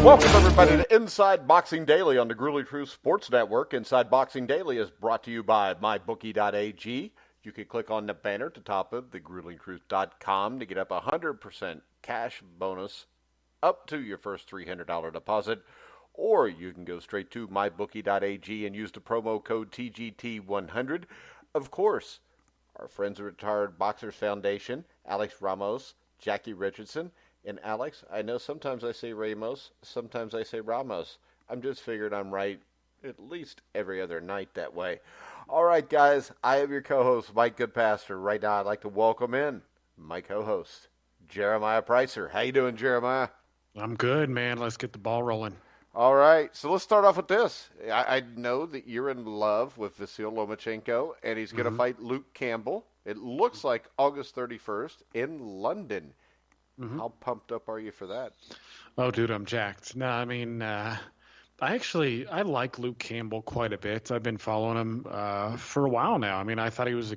Welcome, everybody, to Inside Boxing Daily on the Grueling Truth Sports Network. Inside Boxing Daily is brought to you by MyBookie.ag. You can click on the banner at the top of thegruelingtruth.com to get up 100% cash bonus up to your first $300 deposit. Or you can go straight to MyBookie.ag and use the promo code TGT100. Of course, our friends at Retired Boxers Foundation, Alex Ramos, Jackie Richardson. And Alex, I know sometimes I say Ramos, sometimes I say Ramos. I'm just figuring I'm right at least every other night that way. All right, guys, I am your co-host, Mike Goodpaster. Right now, I'd like to welcome in my co-host, Jeremiah Preisser. How you doing, Jeremiah? I'm good, man. Let's get the ball rolling. All right, so let's start off with this. I know that you're in love with Vasyl Lomachenko, and he's going to fight Luke Campbell. It looks like August 31st in London. How pumped up are you for that? Oh, dude, I'm jacked. No, I mean, I like Luke Campbell quite a bit. I've been following him for a while now. I mean, I thought he was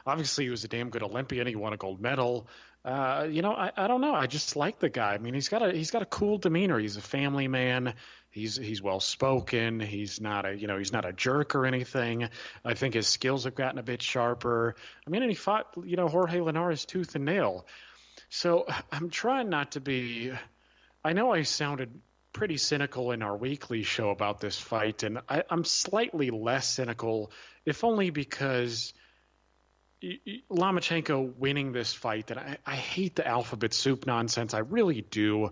obviously he was a damn good Olympian. He won a gold medal. I don't know. I just like the guy. I mean, he's got a cool demeanor. He's a family man. He's well spoken. He's not a jerk or anything. I think his skills have gotten a bit sharper. I mean, and he fought, Jorge Linares tooth and nail. So I'm trying not to be – I know I sounded pretty cynical in our weekly show about this fight, and I'm slightly less cynical, if only because Lomachenko winning this fight, and I hate the alphabet soup nonsense. I really do.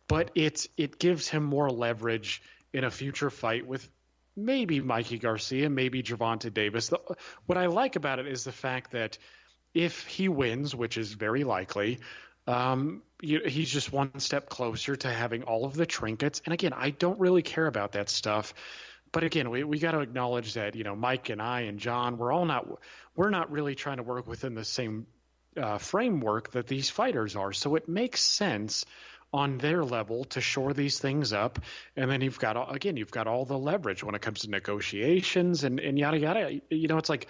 But it gives him more leverage in a future fight with maybe Mikey Garcia, maybe Gervonta Davis. What I like about it is the fact that if he wins, which is very likely, he's just one step closer to having all of the trinkets. And again, I don't really care about that stuff. But again, we got to acknowledge that, Mike and I and John, we're not really trying to work within the same framework that these fighters are. So it makes sense on their level to shore these things up. And then you've got all the leverage when it comes to negotiations and yada, yada. It's like,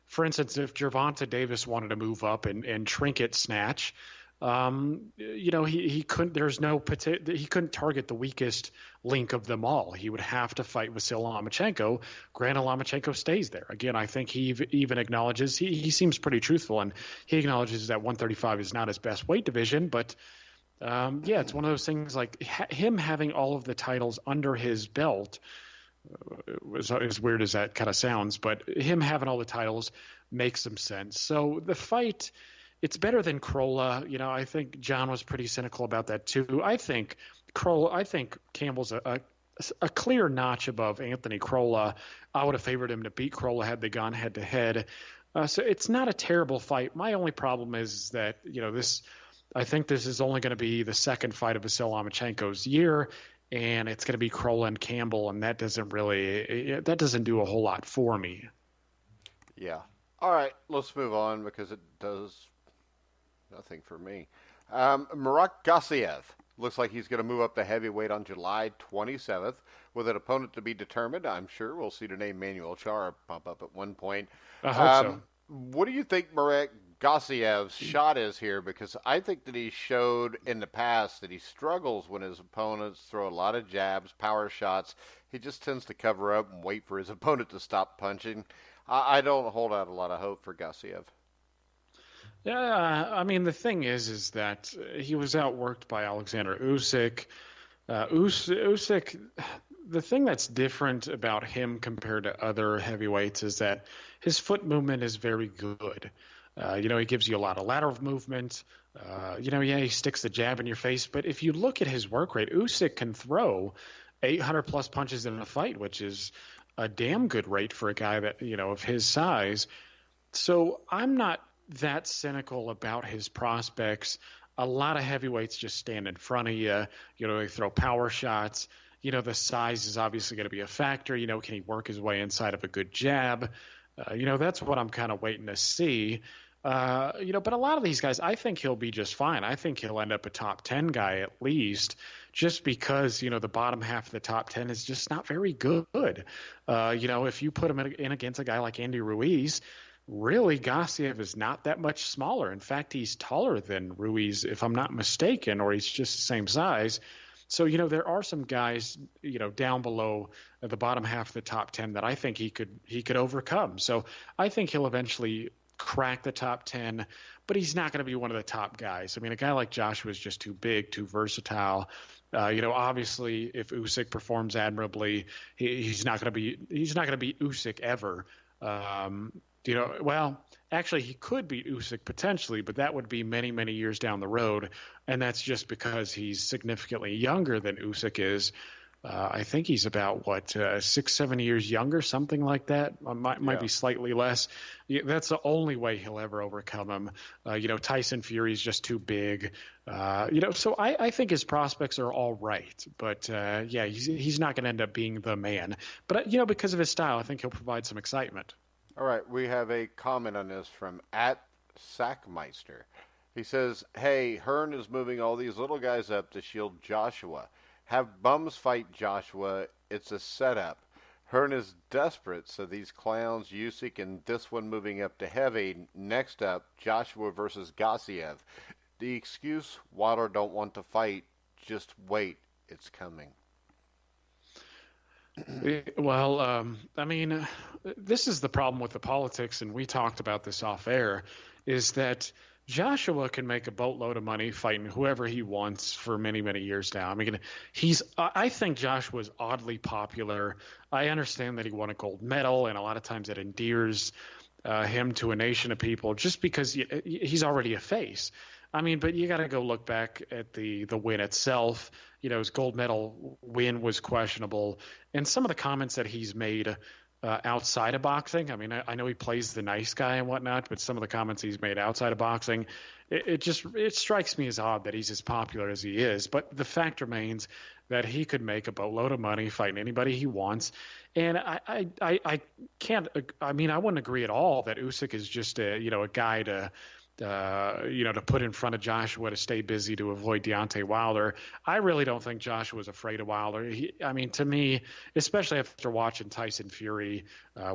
for instance, if Gervonta Davis wanted to move up and trinket snatch, he couldn't. He couldn't target the weakest link of them all. He would have to fight Vasyl Lomachenko. Granted, Lomachenko stays there. Again, I think he even acknowledges he seems pretty truthful, and he acknowledges that 135 is not his best weight division. But it's one of those things like him having all of the titles under his belt. As weird as that kind of sounds, but him having all the titles makes some sense. So the fight, it's better than Crolla. I think John was pretty cynical about that too. I think Campbell's a clear notch above Anthony Crolla. I would have favored him to beat Crolla had they gone head to head. So it's not a terrible fight. My only problem is that I think this is only going to be the second fight of Vasyl Lomachenko's year. And it's going to be Crolla and Campbell, and that doesn't do a whole lot for me. Yeah. All right, let's move on because it does nothing for me. Murat Gassiev looks like he's going to move up to heavyweight on July 27th with an opponent to be determined. I'm sure we'll see the name Manuel Chara pop up at one point. I hope so. What do you think Murat Gassiev's shot is here? Because I think that he showed in the past that he struggles when his opponents throw a lot of jabs, power shots. He just tends to cover up and wait for his opponent to stop punching. I don't hold out a lot of hope for Gassiev. Yeah, I mean, the thing is that he was outworked by Alexander Usyk. Usyk, the thing that's different about him compared to other heavyweights is that his foot movement is very good. He gives you a lot of lateral movement. He sticks the jab in your face. But if you look at his work rate, Usyk can throw 800-plus punches in a fight, which is a damn good rate for a guy that, of his size. So I'm not that cynical about his prospects. A lot of heavyweights just stand in front of you. They throw power shots. The size is obviously going to be a factor. Can he work his way inside of a good jab? That's what I'm kind of waiting to see. But a lot of these guys, I think he'll be just fine. I think he'll end up a top 10 guy at least, just because, the bottom half of the top 10 is just not very good. If you put him in against a guy like Andy Ruiz, really Gassiev is not that much smaller. In fact, he's taller than Ruiz, if I'm not mistaken, or he's just the same size. So, there are some guys, down below the bottom half of the top 10 that I think he could overcome. So I think he'll eventually crack the top 10, but he's not going to be one of the top guys. I mean, a guy like Joshua is just too big, too versatile. Obviously, if Usyk performs admirably, he's not going to be Usyk ever. Well, actually, he could beat Usyk potentially, but that would be many, many years down the road, and that's just because he's significantly younger than Usyk is. I think he's about 6-7 years younger, something like that. Might be slightly less. That's the only way he'll ever overcome him. Tyson Fury's just too big. So I think his prospects are all right, but he's not going to end up being the man. But because of his style, I think he'll provide some excitement. All right, we have a comment on this from @Sackmeister. He says, "Hey, Hearn is moving all these little guys up to shield Joshua. Have bums fight Joshua. It's a setup. Hearn is desperate, so these clowns, Usyk and this one moving up to heavy. Next up, Joshua versus Garcia. The excuse Wilder don't want to fight, just wait, it's coming." Well, this is the problem with the politics, and we talked about this off air, is that Joshua can make a boatload of money fighting whoever he wants for many, many years now. I mean, I think Joshua's oddly popular. I understand that he won a gold medal, and a lot of times it endears him to a nation of people just because he's already a face. I mean, but you got to go look back at the win itself. His gold medal win was questionable, and some of the comments that he's made outside of boxing. I mean, I know he plays the nice guy and whatnot, but some of the comments he's made outside of boxing, it strikes me as odd that he's as popular as he is. But the fact remains that he could make a boatload of money fighting anybody he wants. And I can't. I mean, I wouldn't agree at all that Usyk is just a guy to put in front of Joshua to stay busy to avoid Deontay Wilder. I really don't think Joshua's afraid of Wilder. To me, especially after watching Tyson Fury,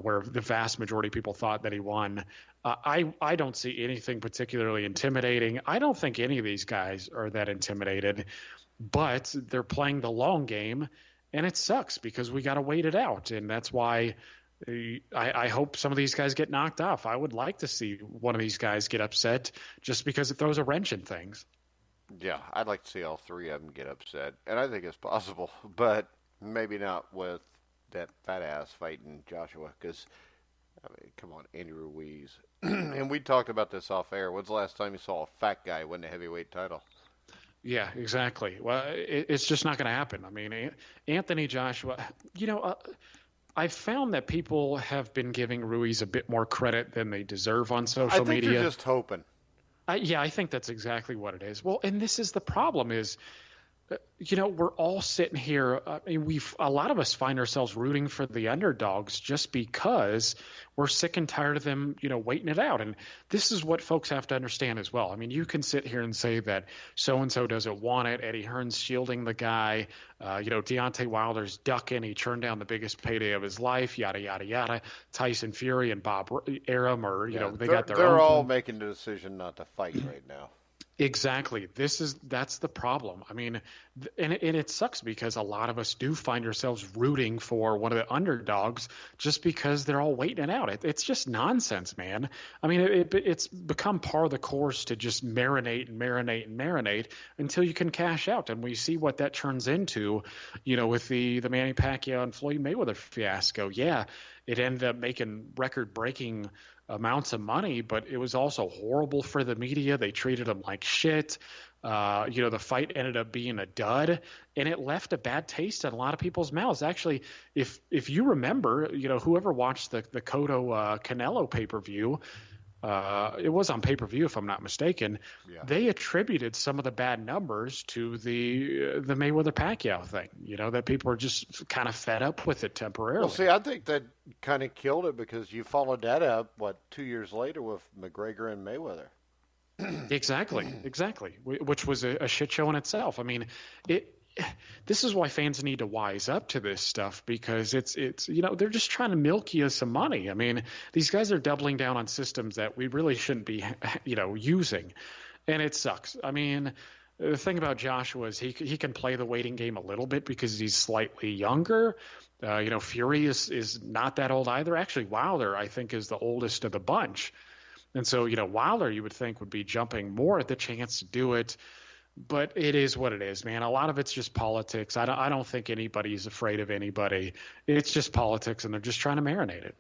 where the vast majority of people thought that he won, I don't see anything particularly intimidating. I don't think any of these guys are that intimidated, but they're playing the long game, and it sucks because we got to wait it out, and that's why I hope some of these guys get knocked off. I would like to see one of these guys get upset just because it throws a wrench in things. Yeah, I'd like to see all three of them get upset, and I think it's possible, but maybe not with that fat ass fighting Joshua, because, come on, Andy Ruiz. And we talked about this off air. When's the last time you saw a fat guy win the heavyweight title? Yeah, exactly. Well, it's just not going to happen. I mean, Anthony Joshua, I've found that people have been giving Ruiz a bit more credit than they deserve on social media. I think you're just hoping. I think that's exactly what it is. Well, and this is the problem is, we're all sitting here. A lot of us find ourselves rooting for the underdogs just because we're sick and tired of them, waiting it out. And this is what folks have to understand as well. I mean, you can sit here and say that so-and-so doesn't want it. Eddie Hearn's shielding the guy. Deontay Wilder's ducking. He turned down the biggest payday of his life, yada, yada, yada. Tyson Fury and Bob Arum they got their own. They're all making the decision not to fight right now. Exactly. That's the problem. I mean, and it sucks because a lot of us do find ourselves rooting for one of the underdogs just because they're all waiting it out. It's just nonsense, man. I mean, it's become par of the course to just marinate until you can cash out. And we see what that turns into, with the Manny Pacquiao and Floyd Mayweather fiasco. Yeah, it ended up making record-breaking amounts of money, but it was also horrible for the media. They treated him like shit. The fight ended up being a dud, and it left a bad taste in a lot of people's mouths. Actually, if you remember, whoever watched the Cotto Canelo pay-per-view, it was on pay-per-view if I'm not mistaken. Yeah. They attributed some of the bad numbers to the Mayweather Pacquiao thing. That people are just kind of fed up with it temporarily. Well, see, I think that kind of killed it because you followed that up 2 years later with McGregor and Mayweather. Exactly, which was a shit show in itself. I mean, this is why fans need to wise up to this stuff because it's they're just trying to milk you some money. I mean, these guys are doubling down on systems that we really shouldn't be using, and it sucks. I mean, the thing about Joshua is he can play the waiting game a little bit because he's slightly younger. Fury is not that old either. Actually, Wilder, I think, is the oldest of the bunch. And so, Wilder, you would think, would be jumping more at the chance to do it. But it is what it is, man. A lot of it's just politics. I don't think anybody's afraid of anybody. It's just politics, and they're just trying to marinate it.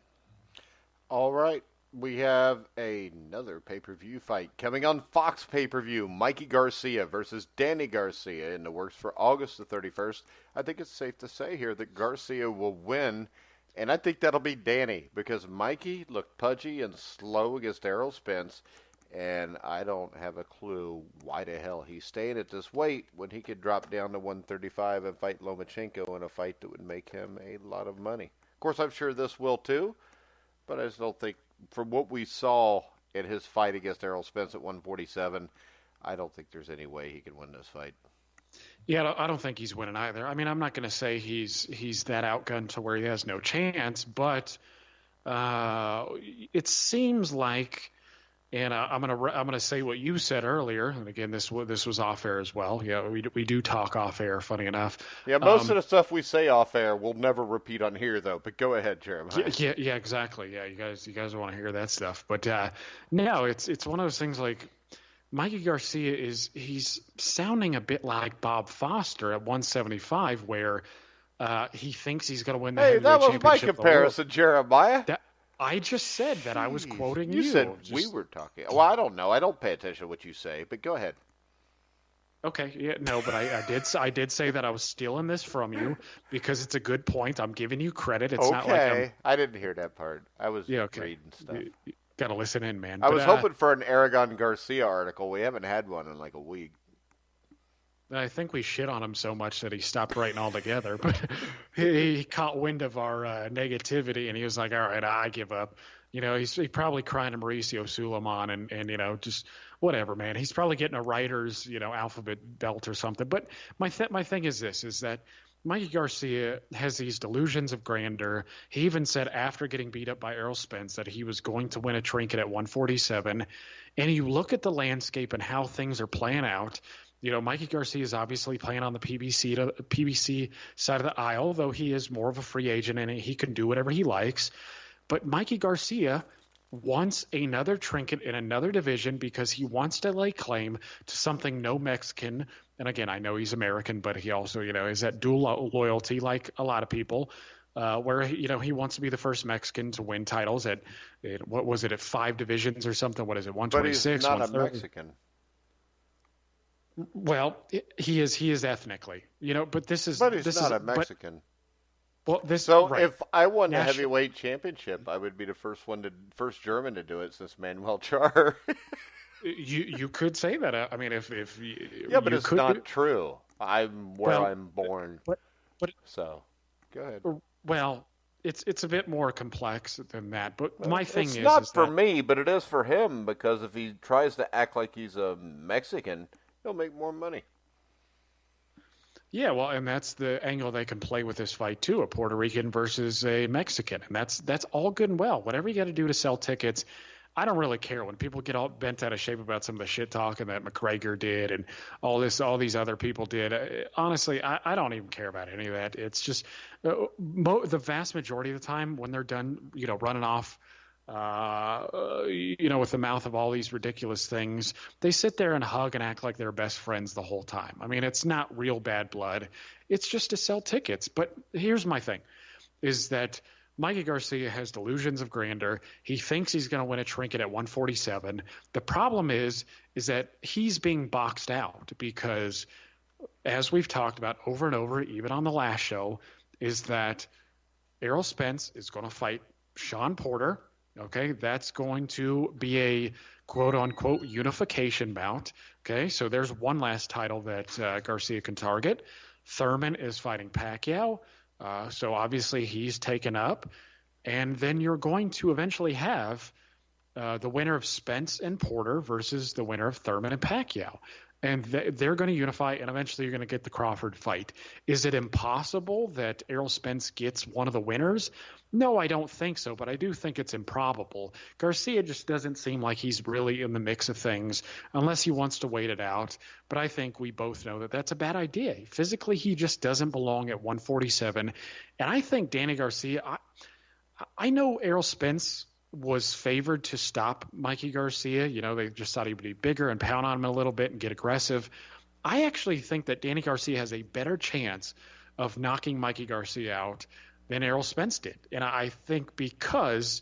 All right. We have another pay-per-view fight coming on Fox pay-per-view. Mikey Garcia versus Danny Garcia in the works for August the 31st. I think it's safe to say here that Garcia will win, and I think that'll be Danny because Mikey looked pudgy and slow against Errol Spence, and I don't have a clue why the hell he's staying at this weight when he could drop down to 135 and fight Lomachenko in a fight that would make him a lot of money. Of course, I'm sure this will too, but I just don't think, from what we saw in his fight against Errol Spence at 147, I don't think there's any way he can win this fight. Yeah, I don't think he's winning either. I mean, I'm not going to say he's that outgunned to where he has no chance, but it seems like, and I'm gonna say what you said earlier, and again, this was off air as well. Yeah, we do talk off air. Funny enough. Yeah, most of the stuff we say off air we'll never repeat on here, though. But go ahead, Jeremiah. Yeah, exactly. Yeah, you guys want to hear that stuff, but no, it's one of those things like Mikey Garcia he's sounding a bit like Bob Foster at 175, where he thinks he's going to win the heavyweight championship. That was my comparison, Jeremiah. I just said that. I was quoting you. You said we were talking. Well, I don't know. I don't pay attention to what you say, but go ahead. Okay, yeah, no, but I did say that I was stealing this from you because it's a good point. I'm giving you credit. It's not like I didn't hear that part. I was reading stuff. You gotta listen in, man. I was hoping for an Aragon Garcia article. We haven't had one in like a week. I think we shit on him so much that he stopped writing altogether. But he caught wind of our negativity, and he was like, all right, I give up. He's probably crying to Mauricio Suleiman and just whatever, man. He's probably getting a writer's, alphabet belt or something. But my thing is this, is that Mikey Garcia has these delusions of grandeur. He even said after getting beat up by Errol Spence that he was going to win a trinket at 147. And you look at the landscape and how things are playing out. Mikey Garcia is obviously playing on the PBC side of the aisle, though he is more of a free agent and he can do whatever he likes. But Mikey Garcia wants another trinket in another division because he wants to lay claim to something no Mexican, and again, I know he's American, but he also, is that dual loyalty like a lot of people, where, he wants to be the first Mexican to win titles at 5 divisions or something? What is it, 126? But he's not a Mexican. Well, he is ethnically, but this is. But he's not a Mexican. Right. If I won the heavyweight championship, I would be the first German to do it since Manuel Char. you could say that. I mean, if but it's not true. I'm born. So, go ahead. Well, it's a bit more complex than that. But my thing is, it's not for me, but it is for him because if he tries to act like he's a Mexican, he'll make more money. Yeah, well, and that's the angle they can play with this fight too, a Puerto Rican versus a Mexican. And that's all good and well. Whatever you got to do to sell tickets, I don't really care when people get all bent out of shape about some of the shit talking that McGregor did and all these other people did. Honestly, I don't even care about any of that. It's just the vast majority of the time when they're done, running off with the mouth of all these ridiculous things, they sit there and hug and act like they're best friends the whole time. I mean, it's not real bad blood. It's just to sell tickets. But here's my thing, is that Mikey Garcia has delusions of grandeur. He thinks he's going to win a trinket at 147. The problem is that he's being boxed out because, as we've talked about over and over, even on the last show, is that Errol Spence is going to fight Sean Porter. Okay, that's going to be a quote-unquote unification bout. Okay, so there's one last title that Garcia can target. Thurman is fighting Pacquiao, so obviously he's taken up. And then you're going to eventually have the winner of Spence and Porter versus the winner of Thurman and Pacquiao. And they're going to unify, and eventually you're going to get the Crawford fight. Is it impossible that Errol Spence gets one of the winners? No, I don't think so, but I do think it's improbable. Garcia just doesn't seem like he's really in the mix of things unless he wants to wait it out. But I think we both know that that's a bad idea. Physically, he just doesn't belong at 147. And I think Danny Garcia, I know Errol Spence was favored to stop Mikey Garcia. You know, they just thought he would be bigger and pound on him a little bit and get aggressive. I actually think that Danny Garcia has a better chance of knocking Mikey Garcia out than Errol Spence did. And I think because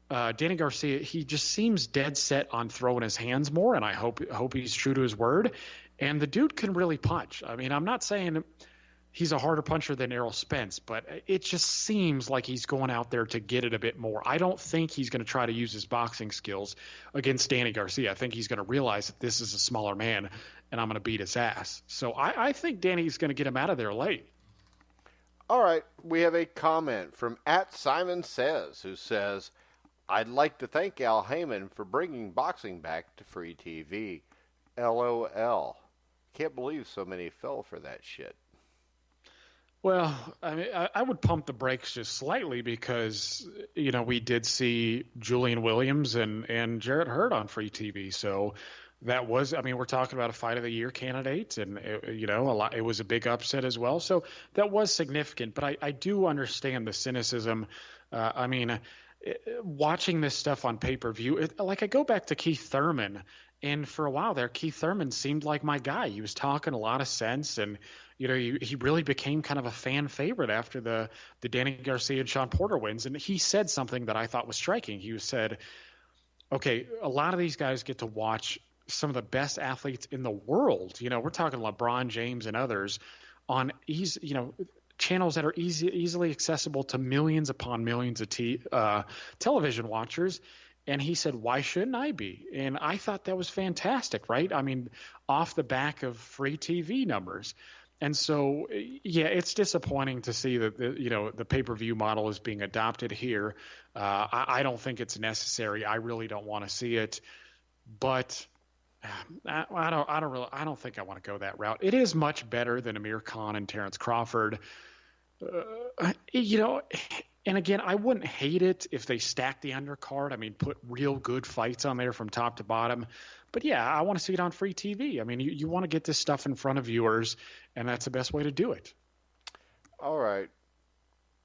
Danny Garcia, he just seems dead set on throwing his hands more, and I hope he's true to his word. And the dude can really punch. I mean, I'm not saying he's a harder puncher than Errol Spence, but it just seems like he's going out there to get it a bit more. I don't think he's going to try to use his boxing skills against Danny Garcia. I think he's going to realize that this is a smaller man, and I'm going to beat his ass. So I think Danny's going to get him out of there late. All right, we have a comment from @SimonSays, who says, I'd like to thank Al Heyman for bringing boxing back to free TV. LOL. Can't believe so many fell for that shit. Well, I mean, I would pump the brakes just slightly because, you know, we did see Julian Williams and Jarrett Hurd on free TV. So that was, I mean, we're talking about a fight of the year candidate, and, it was a big upset as well. So that was significant. But I do understand the cynicism. Watching this stuff on pay-per-view, like I go back to Keith Thurman, and for a while there, Keith Thurman seemed like my guy. He was talking a lot of sense, and he really became kind of a fan favorite after the Danny Garcia and Sean Porter wins. And he said something that I thought was striking. He said, okay, a lot of these guys get to watch some of the best athletes in the world. You know, we're talking LeBron James and others on channels that are easily accessible to millions upon millions of television watchers. And he said, why shouldn't I be? And I thought that was fantastic, right? I mean, off the back of free TV numbers. And so, yeah, it's disappointing to see that the pay-per-view model is being adopted here. I don't think it's necessary. I really don't want to see it, but I don't think I want to go that route. It is much better than Amir Khan and Terrence Crawford. And again, I wouldn't hate it if they stacked the undercard. I mean, put real good fights on there from top to bottom. But yeah, I want to see it on free TV. I mean, you want to get this stuff in front of viewers, and that's the best way to do it. All right.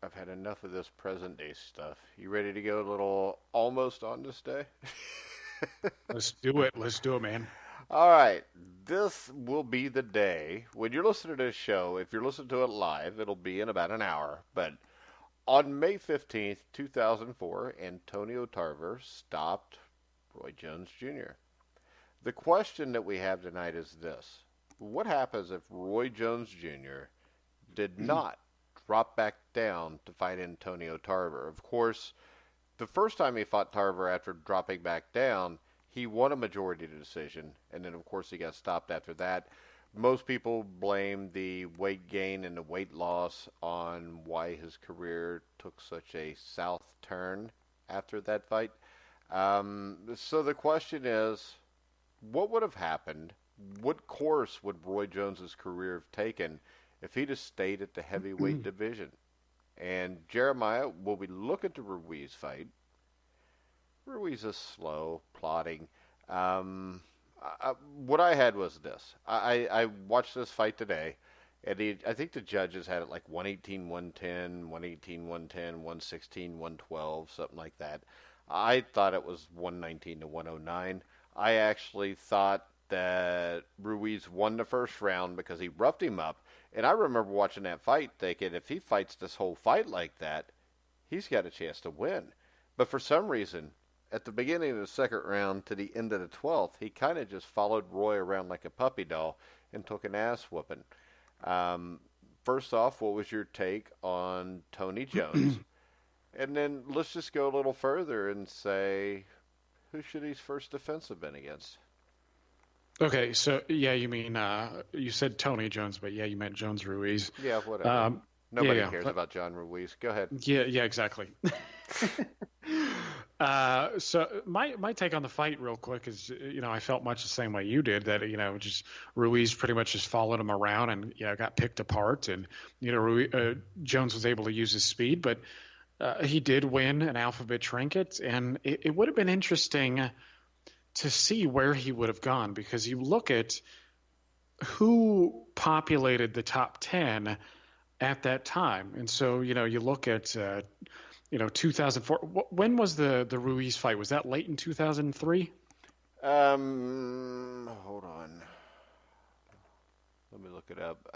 I've had enough of this present day stuff. You ready to go a little almost on this day? Let's do it. Let's do it, man. All right. This will be the day when you're listening to this show. If you're listening to it live, it'll be in about an hour. But on May 15th, 2004, Antonio Tarver stopped Roy Jones Jr. The question that we have tonight is this. What happens if Roy Jones Jr. did not drop back down to fight Antonio Tarver? Of course, the first time he fought Tarver after dropping back down, he won a majority decision, and then, of course, he got stopped after that. Most people blame the weight gain and the weight loss on why his career took such a south turn after that fight. So the question is, what would have happened? What course would Roy Jones's career have taken if he'd have stayed at the heavyweight division? And Jeremiah, will we look at the Ruiz fight? Ruiz is slow, plodding. What I had was this. I watched this fight today, and I think the judges had it like 118, 110, 118, 110, 116, 112, something like that. I thought it was 119 to 109. I actually thought that Ruiz won the first round because he roughed him up. And I remember watching that fight thinking, if he fights this whole fight like that, he's got a chance to win. But for some reason, at the beginning of the second round to the end of the 12th, he kind of just followed Roy around like a puppy dog and took an ass whooping. First off, what was your take on Tony Jones? And then let's just go a little further and say, who should his first defense have been against? Okay, so yeah, you mean you said Tony Jones, but yeah, you meant Jones Ruiz. Yeah, whatever. Nobody cares about John Ruiz. Go ahead. Yeah, exactly. So my take on the fight, real quick, is I felt much the same way you did. That just Ruiz pretty much just followed him around and got picked apart, and Jones was able to use his speed, but he did win an alphabet trinket, and it would have been interesting to see where he would have gone, because you look at who populated the top 10 at that time, and so you look at 2004. When was the Ruiz fight? Was that late in 2003? Hold on. Let me look it up.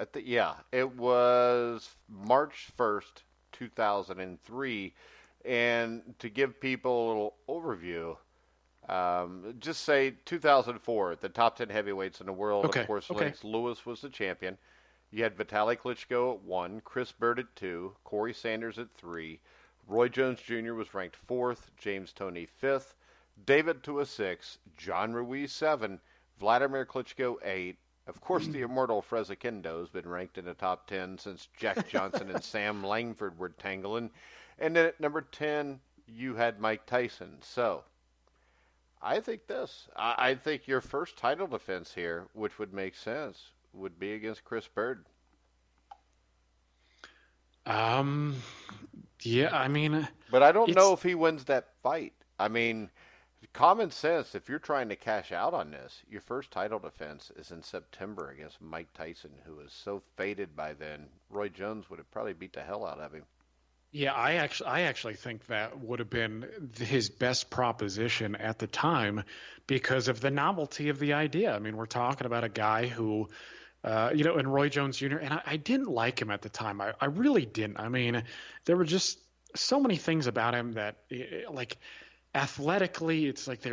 It was March 1st, 2003. And to give people a little overview, just say 2004, the top 10 heavyweights in the world. Okay. Of course, Okay. Lennox Lewis was the champion. You had Vitaly Klitschko at 1, Chris Bird at 2, Corey Sanders at 3, Roy Jones Jr. was ranked 4th, James Toney 5th, David Tua 6, John Ruiz 7, Vladimir Klitschko 8. Of course, the immortal Fresakendo has been ranked in the top 10 since Jack Johnson and Sam Langford were tangling. And then at number 10, you had Mike Tyson. So, I think I think your first title defense here, which would make sense, would be against Chris Bird. Yeah, I mean, but I don't know if he wins that fight. I mean, common sense, if you're trying to cash out on this, your first title defense is in September against Mike Tyson, who is so faded by then. Roy Jones would have probably beat the hell out of him. Yeah, I actually think that would have been his best proposition at the time because of the novelty of the idea. I mean, we're talking about a guy who, and Roy Jones Jr., and I didn't like him at the time. I really didn't. I mean, there were just so many things about him that, like, athletically, it's like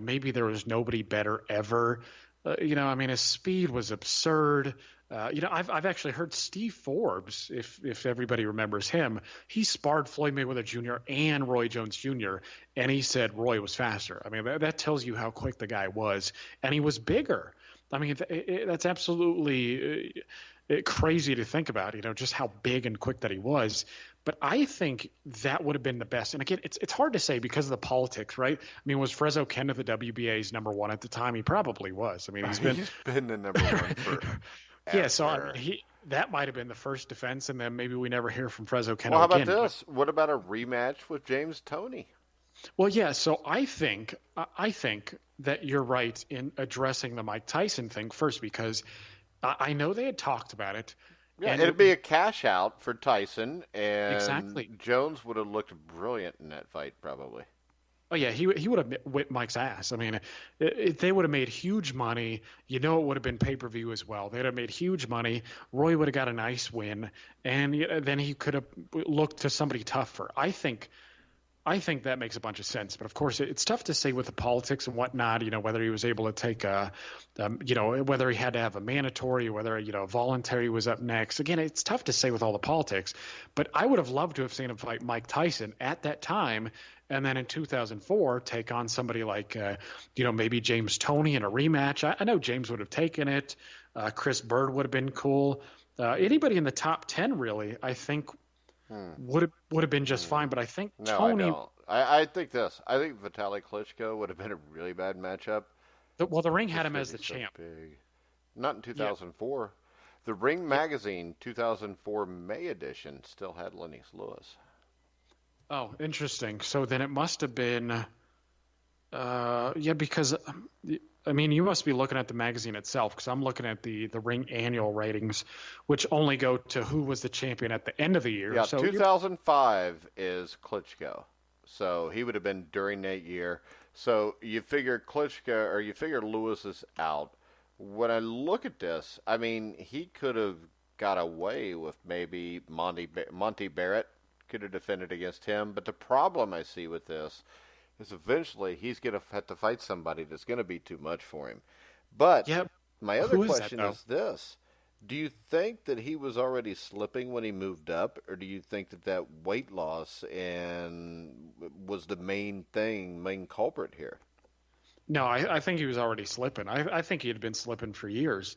maybe there was nobody better ever. I mean, his speed was absurd. I've actually heard Steve Forbes, if everybody remembers him, he sparred Floyd Mayweather Jr. and Roy Jones Jr., and he said Roy was faster. I mean, that tells you how quick the guy was, and he was bigger. I mean, that's absolutely crazy to think about, just how big and quick that he was. But I think that would have been the best. And again, it's hard to say because of the politics, right? I mean, was Frezzo-Kenda the WBA's number one at the time? He probably was. I mean, he's been the number one for yeah, so I mean, that might have been the first defense, and then maybe we never hear from Frezzo-Kenda Well, how about again. this? What about a rematch with James Toney? Well, yeah, so I think that you're right in addressing the Mike Tyson thing first, because I know they had talked about it. Yeah, it'd be a cash out for Tyson, and exactly. Jones would have looked brilliant in that fight, probably. Oh, yeah, he would have whipped Mike's ass. I mean, they would have made huge money. It would have been pay-per-view as well. They'd have made huge money. Roy would have got a nice win, and then he could have looked to somebody tougher. I think that makes a bunch of sense. But, of course, it's tough to say with the politics and whatnot, whether he was able to take whether he had to have a mandatory, whether, voluntary was up next. Again, it's tough to say with all the politics. But I would have loved to have seen him fight Mike Tyson at that time, and then in 2004 take on somebody like, maybe James Toney in a rematch. I know James would have taken it. Chris Bird would have been cool. Anybody in the top 10, really, I think – would have been just fine, but I think Toney. I don't. I think this. I think Vitaly Klitschko would have been a really bad matchup. Well, the Ring had him as the champ. Big. Not in 2004. Yeah. The Ring magazine 2004 May edition still had Lennox Lewis. Oh, interesting. So then it must have been. Because I mean, you must be looking at the magazine itself, because I'm looking at the Ring annual ratings, which only go to who was the champion at the end of the year. Yeah, so 2005 is Klitschko, so he would have been during that year. So you figure Klitschko, or you figure Lewis is out. When I look at this, I mean, he could have got away with maybe Monty Barrett could have defended against him, but the problem I see with this is eventually he's going to have to fight somebody that's going to be too much for him. But my other question is this. Do you think that he was already slipping when he moved up, or do you think that weight loss was the main culprit here? No, I think he was already slipping. I think he had been slipping for years.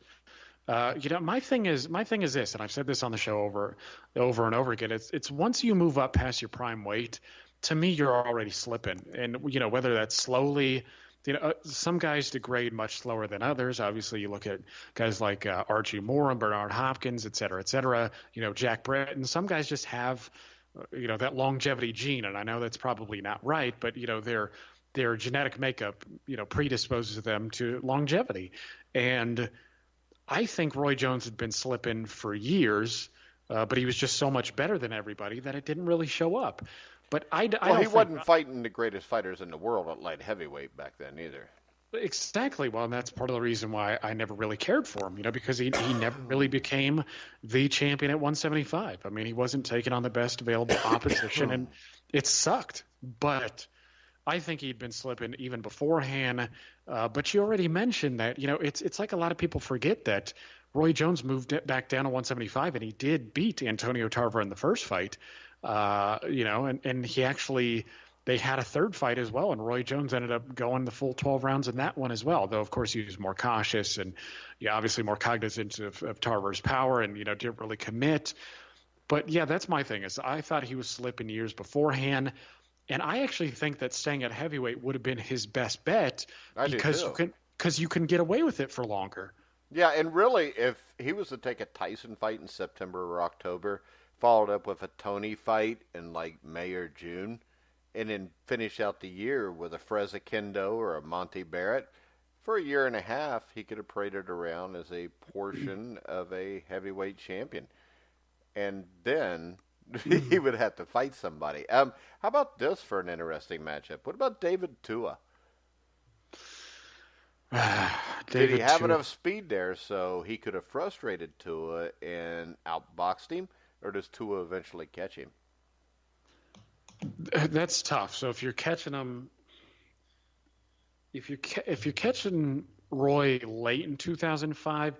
My thing is this, and I've said this on the show over and over again. It's once you move up past your prime weight, to me, you're already slipping. And, whether that's slowly, some guys degrade much slower than others. Obviously, you look at guys like Archie Moore and Bernard Hopkins, et cetera, Jack Britton. Some guys just have, that longevity gene. And I know that's probably not right, but, their genetic makeup, predisposes them to longevity. And I think Roy Jones had been slipping for years, but he was just so much better than everybody that it didn't really show up. But he wasn't fighting the greatest fighters in the world at light heavyweight back then either. Exactly. Well, and that's part of the reason why I never really cared for him, because he never really became the champion at 175. I mean, he wasn't taking on the best available opposition, and it sucked. But I think he'd been slipping even beforehand. But you already mentioned that, it's like a lot of people forget that Roy Jones moved it back down to 175, and he did beat Antonio Tarver in the first fight. And he actually, they had a third fight as well, and Roy Jones ended up going the full 12 rounds in that one as well, though of course he was more cautious and obviously more cognizant of Tarver's power and didn't really commit. But yeah, that's my thing, is I thought he was slipping years beforehand, and I actually think that staying at heavyweight would have been his best bet because you can get away with it for longer. Yeah, and really, if he was to take a Tyson fight in September or October, followed up with a Tony fight in like May or June, and then finish out the year with a Freza Kendo or a Monty Barrett, for a year and a half, he could have paraded around as a portion of a heavyweight champion. And then he would have to fight somebody. How about this for an interesting matchup? What about David Tua? Did he have enough speed there so he could have frustrated Tua and outboxed him? Or does Tua eventually catch him? That's tough. So if you're catching him, if you're catching Roy late in 2005,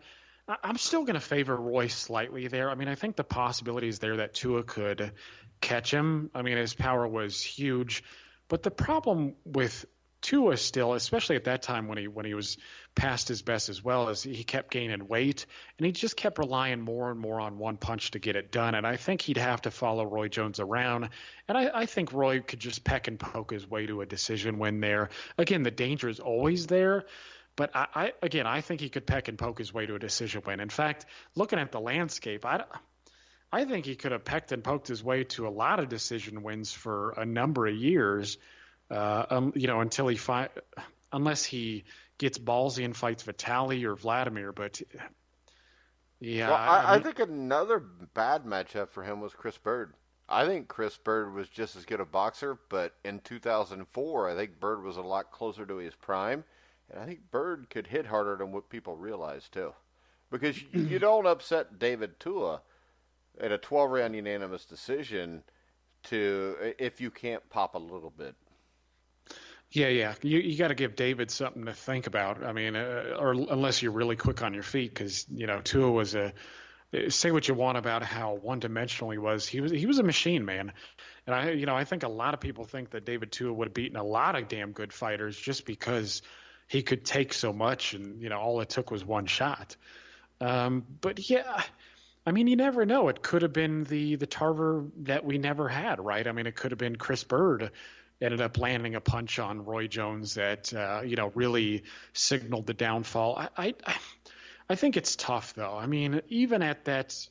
I'm still going to favor Roy slightly there. I mean, I think the possibility is there that Tua could catch him. I mean, his power was huge, but the problem with Tua still, especially at that time when he was past his best as well, as he kept gaining weight and he just kept relying more and more on one punch to get it done. And I think he'd have to follow Roy Jones around. And I think Roy could just peck and poke his way to a decision win there. Again, the danger is always there. But I think he could peck and poke his way to a decision win. In fact, looking at the landscape, I think he could have pecked and poked his way to a lot of decision wins for a number of years. Until unless he gets ballsy and fights Vitaly or Vladimir. But yeah, well, I think another bad matchup for him was Chris Bird. I think Chris Bird was just as good a boxer, but in 2004, I think Bird was a lot closer to his prime, and I think Bird could hit harder than what people realize too, because you don't upset David Tua at a 12-round unanimous decision if you can't pop a little bit. Yeah. You got to give David something to think about. I mean, or unless you're really quick on your feet, because Tua was say what you want about how one-dimensional he was. He was a machine, man. And I think a lot of people think that David Tua would have beaten a lot of damn good fighters just because he could take so much, and all it took was one shot. But yeah, I mean, you never know. It could have been the Tarver that we never had, right? I mean, it could have been Chris Bird ended up landing a punch on Roy Jones that really signaled the downfall. I think it's tough though. I mean, even at that,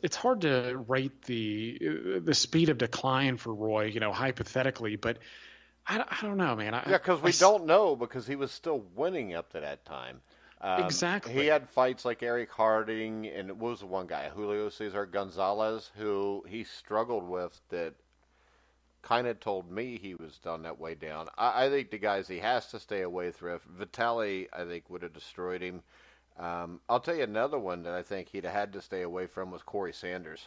it's hard to rate the speed of decline for Roy, hypothetically, but I don't know, man. Because we don't know, because he was still winning up to that time. Exactly. He had fights like Eric Harding, and what was the one guy, Julio Cesar Gonzalez, who he struggled with that kind of told me he was done that way down. I think the guys he has to stay away from, Vitaly, I think, would have destroyed him. I'll tell you another one that I think he'd have had to stay away from was Corey Sanders.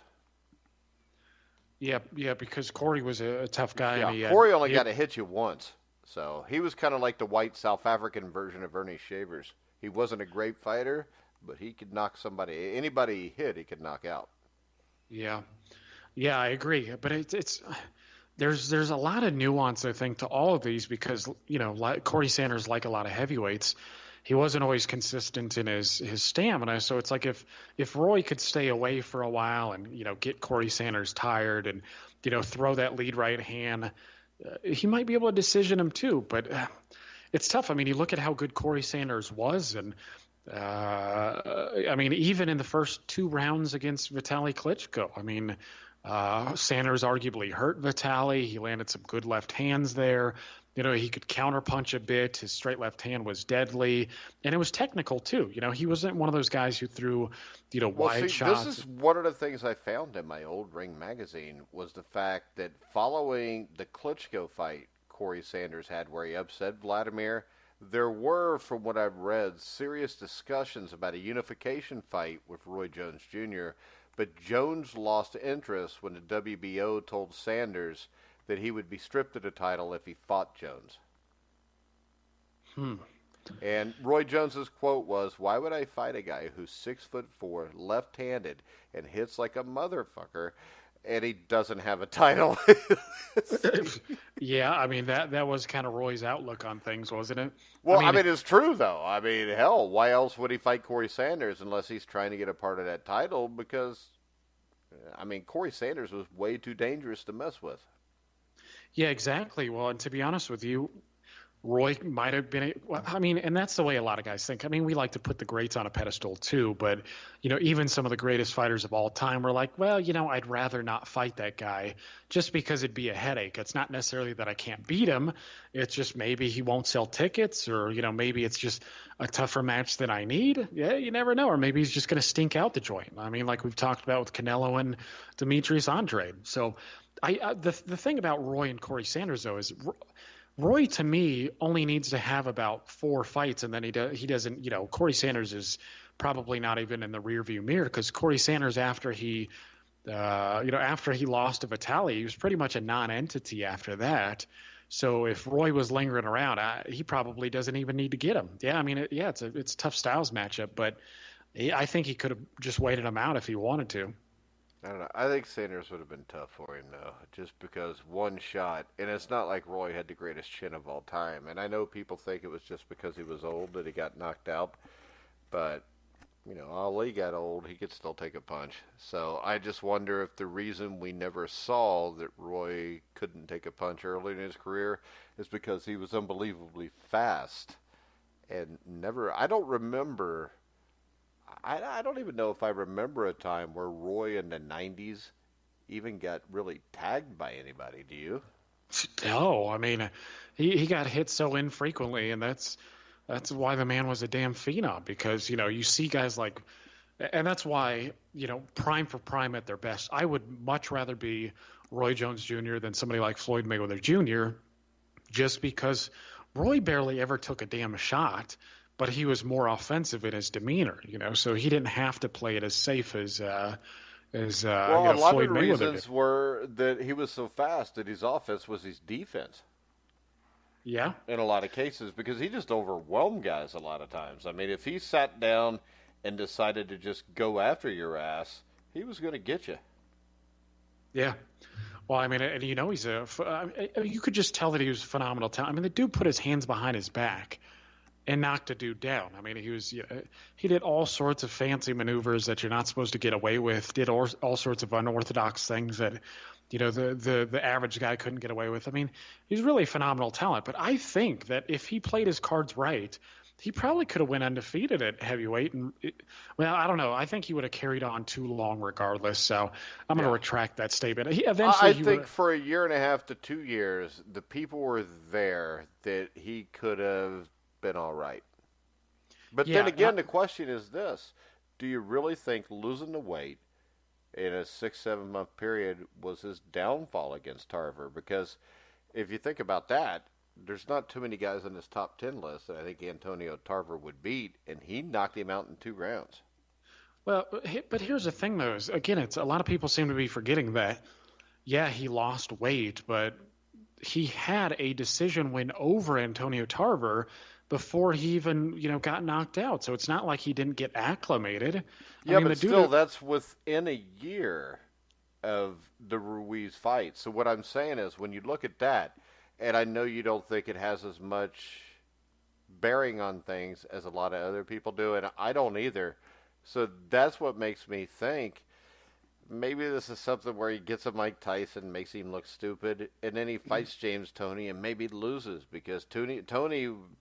Yeah, because Corey was a tough guy. Yeah, Corey only got to hit you once. So he was kind of like the white South African version of Ernie Shavers. He wasn't a great fighter, but he could knock somebody. Anybody he hit, he could knock out. Yeah, I agree. But it's there's a lot of nuance, I think, to all of these because, like Corey Sanders, like a lot of heavyweights, he wasn't always consistent in his stamina. So it's like if Roy could stay away for a while and, get Corey Sanders tired and throw that lead right hand. He might be able to decision him too, but it's tough. I mean, you look at how good Corey Sanders was, and I mean, even in the first 2 rounds against Vitaly Klitschko, I mean, Sanders arguably hurt Vitaly. He landed some good left hands there. He could counterpunch a bit. His straight left hand was deadly, and it was technical too. He wasn't one of those guys who threw, wide shots. This is one of the things I found in my old Ring magazine was the fact that following the Klitschko fight Corey Sanders had where he upset Vladimir, there were, from what I've read, serious discussions about a unification fight with Roy Jones Jr., but Jones lost interest when the WBO told Sanders that he would be stripped of the title if he fought Jones. And Roy Jones's quote was, "Why would I fight a guy who's 6'4", left-handed, and hits like a motherfucker, and he doesn't have a title?" Yeah, I mean, that was kind of Roy's outlook on things, wasn't it? Well, I mean, it's true, though. I mean, hell, why else would he fight Corey Sanders unless he's trying to get a part of that title? Because, I mean, Corey Sanders was way too dangerous to mess with. Yeah, exactly. Well, and to be honest with you, Roy might have been, and that's the way a lot of guys think. I mean, we like to put the greats on a pedestal too, but, even some of the greatest fighters of all time were like, well, I'd rather not fight that guy just because it'd be a headache. It's not necessarily that I can't beat him. It's just maybe he won't sell tickets, or, maybe it's just a tougher match than I need. Yeah, you never know. Or maybe he's just going to stink out the joint. I mean, like we've talked about with Canelo and Demetrius Andrade. So the thing about Roy and Corey Sanders, though, is Roy, to me, only needs to have about 4 fights, and then he doesn't. Corey Sanders is probably not even in the rearview mirror, because Corey Sanders, after he lost to Vitaly, he was pretty much a non-entity after that. So if Roy was lingering around, he probably doesn't even need to get him. Yeah, I mean, it's a tough styles matchup, but I think he could have just waited him out if he wanted to. I don't know. I think Sanders would have been tough for him, though, just because one shot, and it's not like Roy had the greatest chin of all time. And I know people think it was just because he was old that he got knocked out, but, Ali got old, he could still take a punch. So I just wonder if the reason we never saw that Roy couldn't take a punch early in his career is because he was unbelievably fast. And I don't remember... I don't even know if I remember a time where Roy in the 90s even got really tagged by anybody. Do you? No, I mean, he got hit so infrequently, and that's why the man was a damn phenom, because, you see guys like, and that's why, prime for prime at their best. I would much rather be Roy Jones Jr. than somebody like Floyd Mayweather Jr., just because Roy barely ever took a damn shot, but he was more offensive in his demeanor, so he didn't have to play it as safe as a lot Floyd of the Mayweather reasons did. were that he was so fast that his offense was his defense. Yeah. In a lot of cases, because he just overwhelmed guys a lot of times. I mean, if he sat down and decided to just go after your ass, he was going to get you. Yeah. Well, I mean, and he's you could just tell that he was phenomenal talent. I mean, the dude put his hands behind his back and knocked a dude down. I mean, he did all sorts of fancy maneuvers that you're not supposed to get away with, did all sorts of unorthodox things that, the average guy couldn't get away with. I mean, he's really phenomenal talent, but I think that if he played his cards right, he probably could have went undefeated at heavyweight. And I don't know. I think he would have carried on too long regardless. So I'm going to retract that statement. I think for a year and a half to 2 years, the people were there that he could have been all right. But then again, the question is this. Do you really think losing the weight in a 6-7 month period was his downfall against Tarver? Because if you think about that, there's not too many guys on this top 10 list that I think Antonio Tarver would beat, and he knocked him out in 2 rounds. Well, but here's the thing, though. Again, it's a lot of people seem to be forgetting that, he lost weight, but he had a decision win over Antonio Tarver before he even, got knocked out. So it's not like he didn't get acclimated. But still, that's within a year of the Ruiz fight. So what I'm saying is, when you look at that, and I know you don't think it has as much bearing on things as a lot of other people do, and I don't either. So that's what makes me think maybe this is something where he gets a Mike Tyson, makes him look stupid, and then he fights James Toney and maybe loses because Toney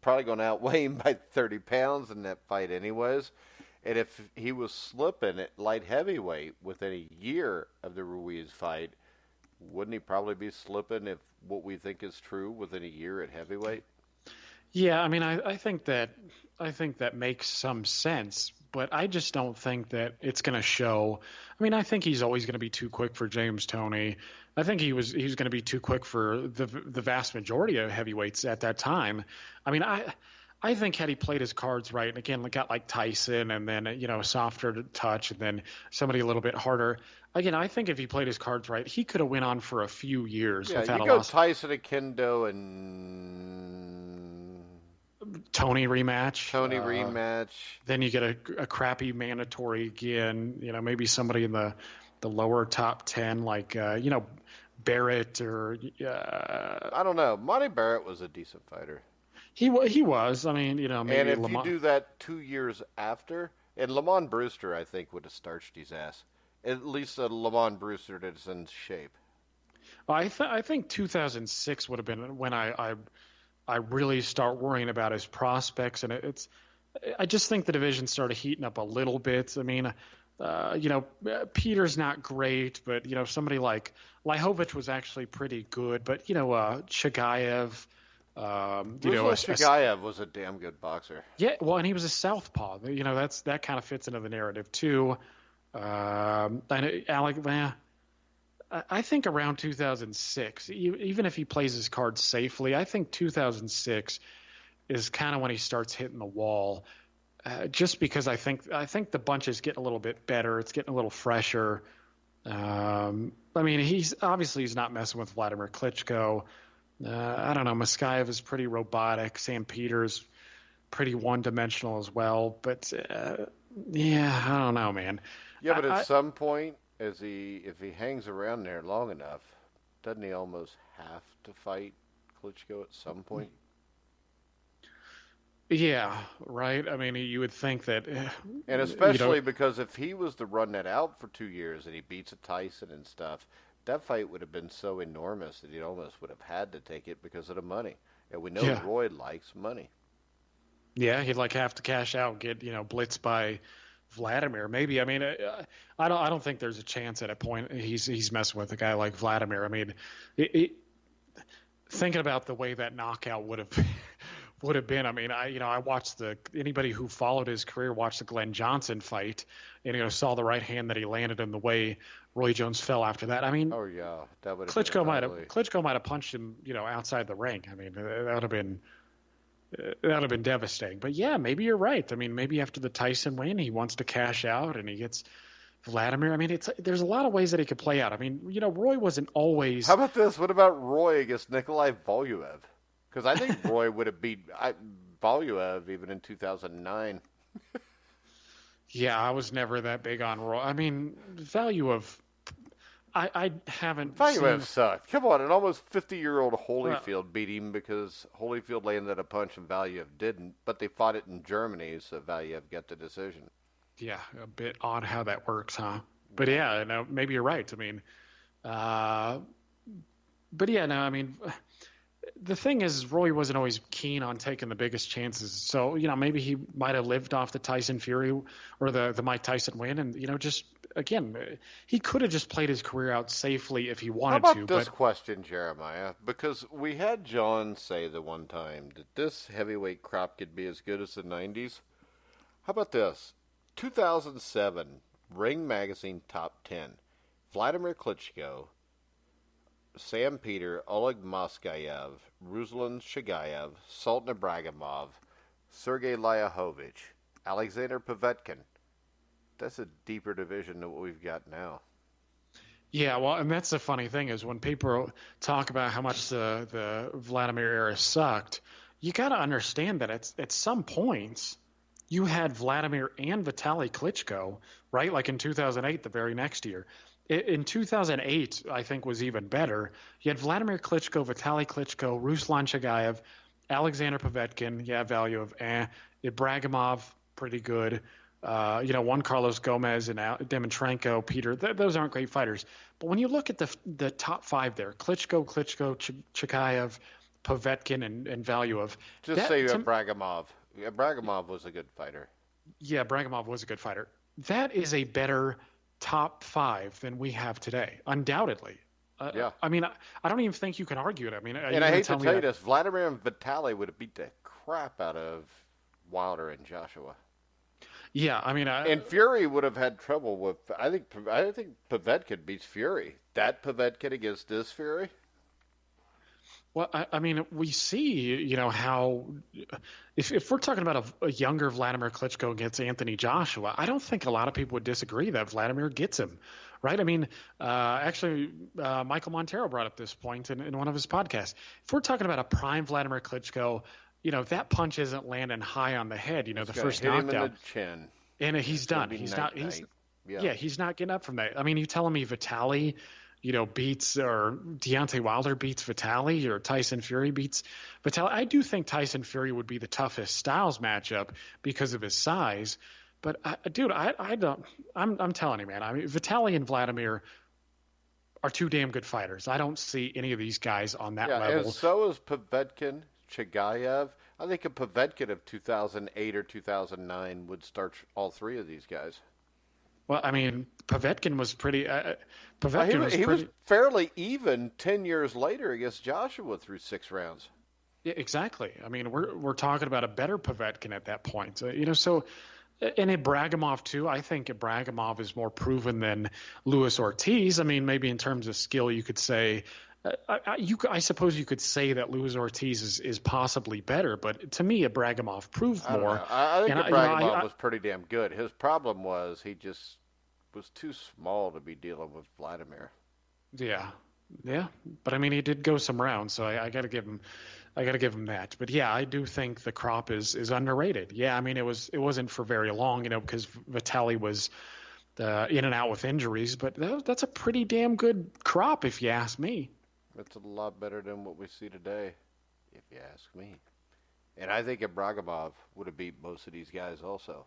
probably going to outweigh him by 30 pounds in that fight anyways. And if he was slipping at light heavyweight within a year of the Ruiz fight, wouldn't he probably be slipping if what we think is true within a year at heavyweight? Yeah, I mean, I think that makes some sense, but I just don't think that it's going to show. I mean, I think he's always going to be too quick for James Toney. I think he was going to be too quick for the vast majority of heavyweights at that time. I mean, I think had he played his cards right, and again, got like Tyson, and then a softer touch, and then somebody a little bit harder. Again, I think if he played his cards right, he could have went on for a few years without a loss. Tyson, Akendo, and Tony rematch. Then you get a crappy mandatory again. Maybe somebody in the lower top 10, like Barrett or. I don't know. Monty Barrett was a decent fighter. He was. I mean, maybe. And if you do that 2 years after, and Lamont Brewster, I think, would have starched his ass. At least a Lamont Brewster that's in shape. Well, I think 2006 would have been when I really start worrying about his prospects, and I just think the division started heating up a little bit. I mean, Peter's not great, but somebody like Lihovic was actually pretty good, but Chagayev. Chagayev was a damn good boxer. Yeah, well, and he was a southpaw. That kind of fits into the narrative too. I think around 2006, even if he plays his cards safely, I think 2006 is kind of when he starts hitting the wall. Just because I think the bunch is getting a little bit better, it's getting a little fresher. I mean, he's not messing with Vladimir Klitschko. I don't know. Moskaev is pretty robotic. Sam Peters pretty one-dimensional as well. But yeah, I don't know, man. Yeah, but at some point, if he hangs around there long enough, doesn't he almost have to fight Klitschko at some point? Yeah, right. I mean, you would think that, and especially because if he was to run that out for 2 years and he beats a Tyson and stuff, that fight would have been so enormous that he almost would have had to take it because of the money. And we know Roy likes money. Yeah, he'd have to cash out, get blitzed by Vladimir. Maybe. I mean, I don't think there's a chance at a point he's messing with a guy like Vladimir. I mean, thinking about the way that knockout would have been. I mean, I watched anybody who followed his career watched the Glenn Johnson fight, and saw the right hand that he landed and the way Roy Jones fell after that. I mean, oh yeah, that would have Klitschko might have punched him, outside the ring. I mean, that would have been devastating. But yeah, maybe you're right. I mean, maybe after the Tyson win, he wants to cash out and he gets Vladimir. I mean, there's a lot of ways that he could play out. I mean, Roy wasn't always. How about this? What about Roy against Nikolai Volyev? Because I think Roy would have beat Volyev even in 2009. Yeah, I was never that big on Roy. I mean, I haven't. Volyev sucked. Come on, an almost 50-year-old Holyfield beat him because Holyfield landed a punch and Volyev didn't. But they fought it in Germany, so Volyev got the decision. Yeah, a bit odd how that works, huh? But yeah, no, maybe you're right. I mean, but yeah, no, I mean. The thing is, Roy wasn't always keen on taking the biggest chances. So, maybe he might have lived off the Tyson Fury or the Mike Tyson win. And, just, again, he could have just played his career out safely if he wanted to. How about this question, Jeremiah? Because we had John say the one time that this heavyweight crop could be as good as the 90s. How about this? 2007, Ring Magazine Top 10. Vladimir Klitschko, Sam Peter, Oleg Moskaev, Ruslan Chagayev, Sultan Ibragimov, Sergey Liahovic, Alexander Povetkin. That's a deeper division than what we've got now. Yeah, well, and that's the funny thing is when people talk about how much the Vladimir era sucked, you got to understand that at some points you had Vladimir and Vitaly Klitschko, right? Like in 2008, the very next year. In 2008, I think was even better. You had Vladimir Klitschko, Vitaly Klitschko, Ruslan Chagayev, Alexander Povetkin, value of Ibragimov, pretty good. Juan Carlos Gomez and Demetrenko, Peter. Those aren't great fighters. But when you look at the top five there, Klitschko, Chikayev, Povetkin, and Valuev. Just say Bragimov. Yeah, Bragimov was a good fighter. Yeah, Bragimov was a good fighter. That is a better top five than we have today, undoubtedly. Yeah. I mean, I don't even think you can argue it. I mean, and I hate to tell you this, Vladimir and Vitali would have beat the crap out of Wilder and Joshua. Yeah, I mean, and Fury would have had trouble with. I think Povetkin beats Fury. That Povetkin against this Fury. Well, I mean, we see, how if we're talking about a younger Vladimir Klitschko against Anthony Joshua, I don't think a lot of people would disagree that Vladimir gets him, right? I mean, actually, Michael Montero brought up this point in one of his podcasts. If we're talking about a prime Vladimir Klitschko, that punch isn't landing high on the head, the first knockdown. Hit him in the chin. And he's done. He's not. He's not getting up from that. I mean, you telling me Vitali, beats or Deontay Wilder beats Vitali or Tyson Fury beats Vitali. I do think Tyson Fury would be the toughest styles matchup because of his size. But dude, I don't. I'm telling you, man. I mean, Vitali and Vladimir are two damn good fighters. I don't see any of these guys on that level. And so is Povetkin, Chigayev. I think a Povetkin of 2008 or 2009 would start all three of these guys. Well, I mean, Povetkin was pretty. He was fairly even 10 years later against Joshua through 6 rounds. Yeah, exactly. I mean, we're talking about a better Povetkin at that point. So. And Bragimov too. I think Bragimov is more proven than Luis Ortiz. I mean, maybe in terms of skill, you could say. I suppose you could say that Luis Ortiz is possibly better, but to me, Bragimov proved more. I think Bragimov was pretty damn good. His problem was he just was too small to be dealing with Vladimir. Yeah. But I mean, he did go some rounds, so I got to give him that. But yeah, I do think the crop is underrated. Yeah, I mean, it wasn't for very long, because Vitali was in and out with injuries, but that's a pretty damn good crop, if you ask me. It's a lot better than what we see today, if you ask me. And I think Bragimov would have beat most of these guys also.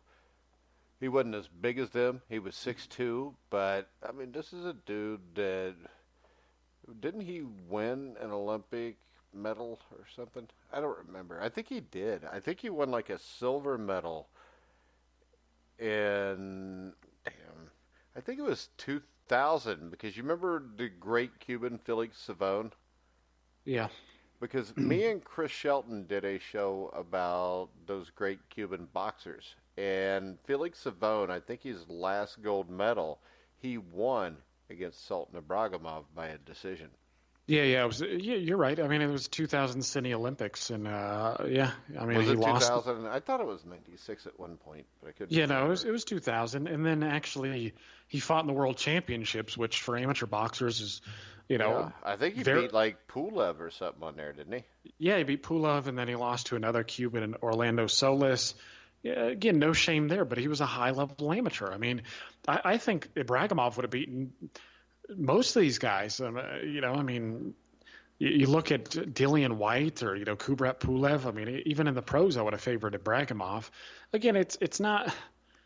He wasn't as big as them. He was 6'2", but, I mean, this is a dude that... Didn't he win an Olympic medal or something? I don't remember. I think he did. I think he won like a silver medal in... I think it was 2000, because you remember the great Cuban Felix Savon? Yeah. Because me and Chris Shelton did a show about those great Cuban boxers. And Felix Savon, I think his last gold medal, he won against Sultan Ibragimov by a decision. Yeah, you're right. I mean, it was 2000 Sydney Olympics, and I mean, was he it lost. 2000? I thought it was 96 at one point, but I couldn't. Yeah, no, it was 2000, and then actually he fought in the World Championships, which for amateur boxers is, I think he beat like Pulev or something on there, didn't he? Yeah, he beat Pulev, and then he lost to another Cuban, Orlando Solis. Yeah, again, no shame there, but he was a high-level amateur. I mean, I think Ibragimov would have beaten most of these guys. I mean, you look at Dillian White or, Kubrat Pulev. I mean, even in the pros, I would have favored Ibragimov. Again, it's not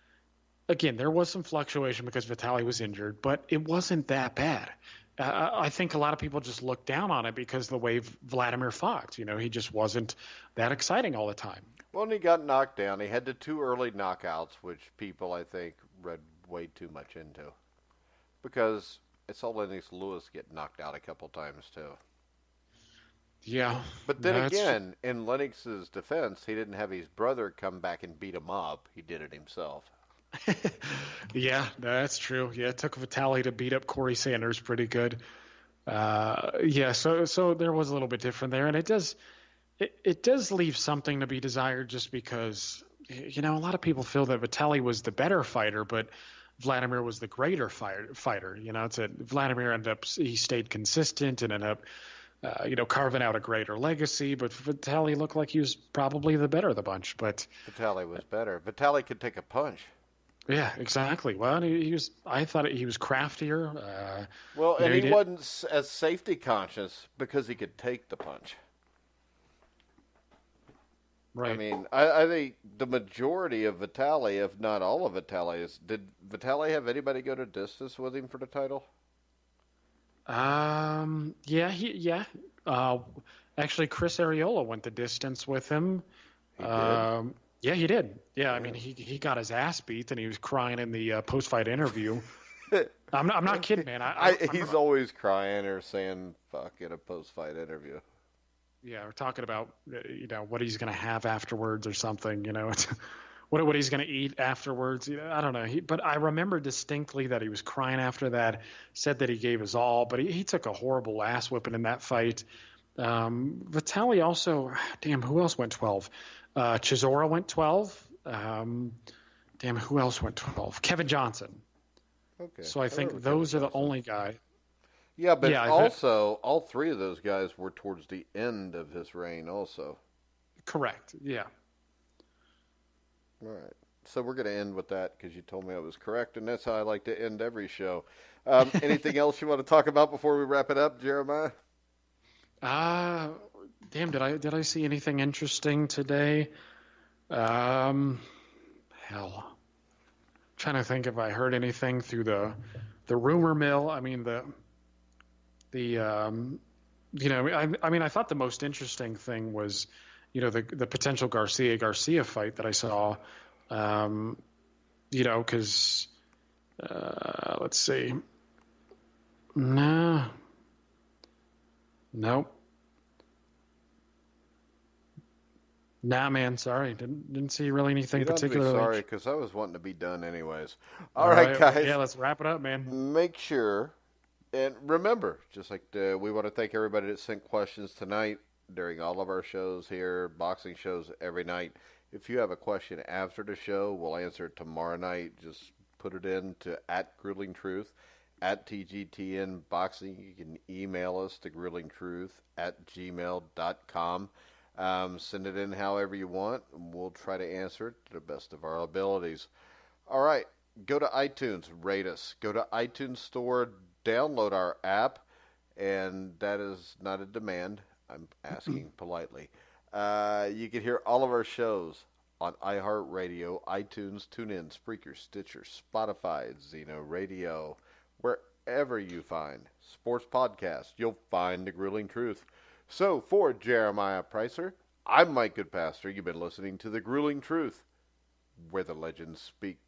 – again, there was some fluctuation because Vitali was injured, but it wasn't that bad. I think a lot of people just look down on it because the way Vladimir fought. He just wasn't that exciting all the time. Well, and he got knocked down. He had the 2 early knockouts, which people, I think, read way too much into. Because I saw Lennox Lewis get knocked out a couple times, too. Yeah. But then again, in Lennox's defense, he didn't have his brother come back and beat him up. He did it himself. Yeah, that's true. Yeah, it took Vitali to beat up Corey Sanders pretty good. So there was a little bit different there. And it does leave something to be desired just because, a lot of people feel that Vitali was the better fighter, but Vladimir was the greater fighter. It's Vladimir he stayed consistent and ended up, carving out a greater legacy, but Vitali looked like he was probably the better of the bunch. But Vitali was better. Vitali could take a punch. Yeah, exactly. Well, he was. I thought he was craftier. And he wasn't as safety conscious because he could take the punch. I Right. mean, I think the majority of Vitali, if not all of Vitali's, did Vitali have anybody go to distance with him for the title? Yeah, yeah. Uh, Actually, Chris Ariola went the distance with him. He did. Yeah, he did. Yeah, I mean, Yeah. he got his ass beat, and he was crying in the post-fight interview. I'm not kidding, man. I He's remember. always crying or saying "fuck" in a post-fight interview. Yeah, we're talking about what he's gonna have afterwards or something. It's, what he's gonna eat afterwards. I don't know. But I remember distinctly that he was crying after that. Said that he gave his all, but he took a horrible ass whipping in that fight. Vitali also, damn, who else went 12? Chisora went 12. Damn, who else went 12? Kevin Johnson. Okay, So I I remember think Kevin those are the Johnson. only guy. Yeah, but Yeah, also all three of those guys were towards the end of his reign. Also, correct. Yeah. all right. So we're going to end with that because you told me I was correct, and that's how I like to end every show. Anything else you want to talk about before we wrap it up, Jeremiah? Uh Damn, did I see anything interesting today? Um, Hell, trying to think if I heard anything through the rumor mill. I mean the I mean I thought the most interesting thing was the potential Garcia fight that I saw. Um, because let's see. No, nope. Nah, man. Sorry, didn't see really anything You don't have to be particularly. sorry because I was wanting to be done anyways. All All right, right, well, yeah. guys. Let's wrap it up, man. Make sure and remember, just like we want to thank everybody that sent questions tonight during all of our shows here, boxing shows every night. If you have a question after the show, we'll answer it tomorrow night. Just put it in to at Grueling Truth, at TGTN Boxing. You can email us to grillingtruth@gmail.com. Send it in however you want, and we'll try to answer it to the best of our abilities. All right. Go to iTunes, rate us. Go to iTunes Store, download our app, and that is not a demand. I'm asking politely. You can hear all of our shows on iHeartRadio, iTunes, TuneIn, Spreaker, Stitcher, Spotify, Zeno Radio, wherever you find sports podcasts, you'll find the Grueling Truth. So for Jeremiah Preisser, I'm Mike Goodpaster. You've been listening to the Grueling Truth, where the legends speak.